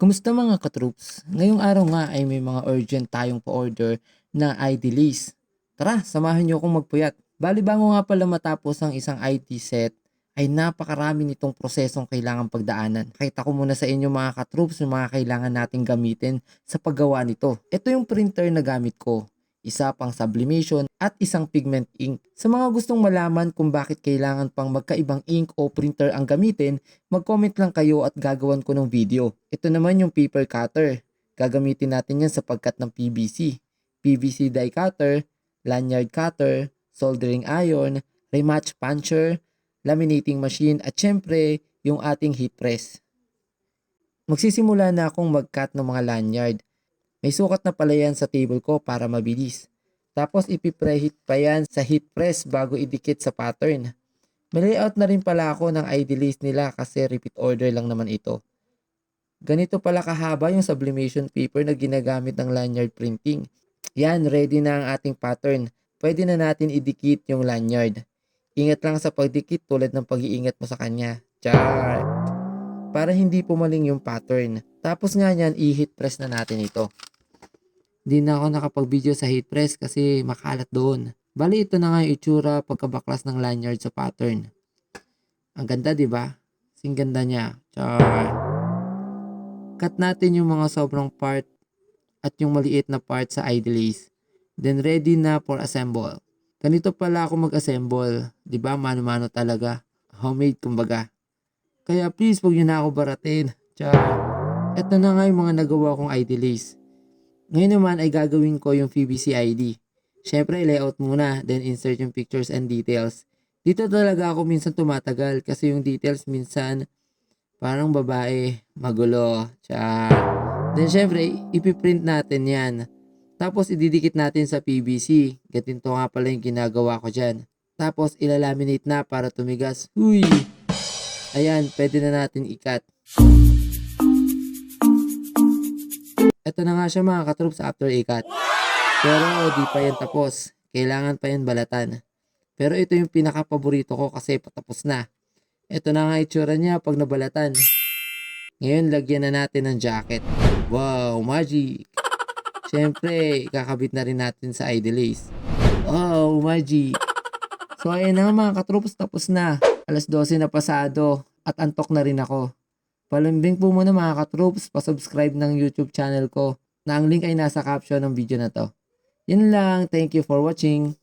Kumusta mga katroops? Ngayong araw nga ay may mga urgent tayong pa-order na ID list. Tara, samahan niyo akong magpuyat. Bali bago nga pala matapos ang isang ID set, ay napakarami nitong prosesong kailangan pagdaanan. Pakita ko muna sa inyo mga katroops yung mga kailangan nating gamitin sa paggawa nito. Ito yung printer na gamit ko. Isa pang sublimation at isang pigment ink. Sa mga gustong malaman kung bakit kailangan pang magkaibang ink o printer ang gamitin, mag-comment lang kayo at gagawan ko ng video. Ito naman yung paper cutter. Gagamitin natin yan sa pagkat ng PVC. PVC die cutter, lanyard cutter, soldering iron, rematch puncher, laminating machine at syempre yung ating heat press. Magsisimula na akong mag-cut ng mga lanyard. May sukat na pala yan sa table ko para mabilis. Tapos ipipreheat pa yan sa heat press bago idikit sa pattern. May layout na rin pala ako ng ID list nila kasi repeat order lang naman ito. Ganito pala kahaba yung sublimation paper na ginagamit ng lanyard printing. Yan, ready na ang ating pattern. Pwede na natin idikit yung lanyard. Ingat lang sa pagdikit tulad ng pag-iingat mo sa kanya. Char! Para hindi pumaling yung pattern. Tapos nga yan, i-heat press na natin ito. Hindi na ako nakapag-video sa heat press kasi makalat doon. Bali ito na nga yung itsura pagkabaklas ng lanyard sa pattern. Ang ganda, di ba? Sing ganda niya. Char. Cut natin yung mga sobrang part at yung maliit na part sa ID list. Then ready na for assemble. Ganito pala ako mag-assemble. Di ba? Mano-mano talaga. Homemade kumbaga. Kaya please huwag nyo na ako baratin. Char. Ito na nga yung mga nagawa kong ID list. Ngayon naman ay gagawin ko yung PVC ID. Syempre, layout muna, then insert yung pictures and details. Dito talaga ako minsan tumatagal kasi yung details minsan parang babae, magulo. Char. Then syempre, ipiprint natin yan. Tapos ididikit natin sa PVC. Ganito nga pala yung ginagawa ko dyan. Tapos ilalaminate na para tumigas. Huy! Ayan, pwede na natin i-cut. Ito na nga siya mga katroops after i-cut. Pero di pa yan tapos. Kailangan pa yan balatan. Pero ito yung pinaka-paborito ko kasi patapos na. Ito na nga itsura niya pag nabalatan. Ngayon lagyan na natin ng jacket. Wow, magic! Siyempre, kakabit na rin natin sa ID list. Wow, magic! So ayan na nga mga katroops, tapos na. 12:00 na pasado at antok na rin ako. Palambing po muna mga katroops, pasubscribe ng YouTube channel ko na ang link ay nasa caption ng video na to. Yun lang, thank you for watching.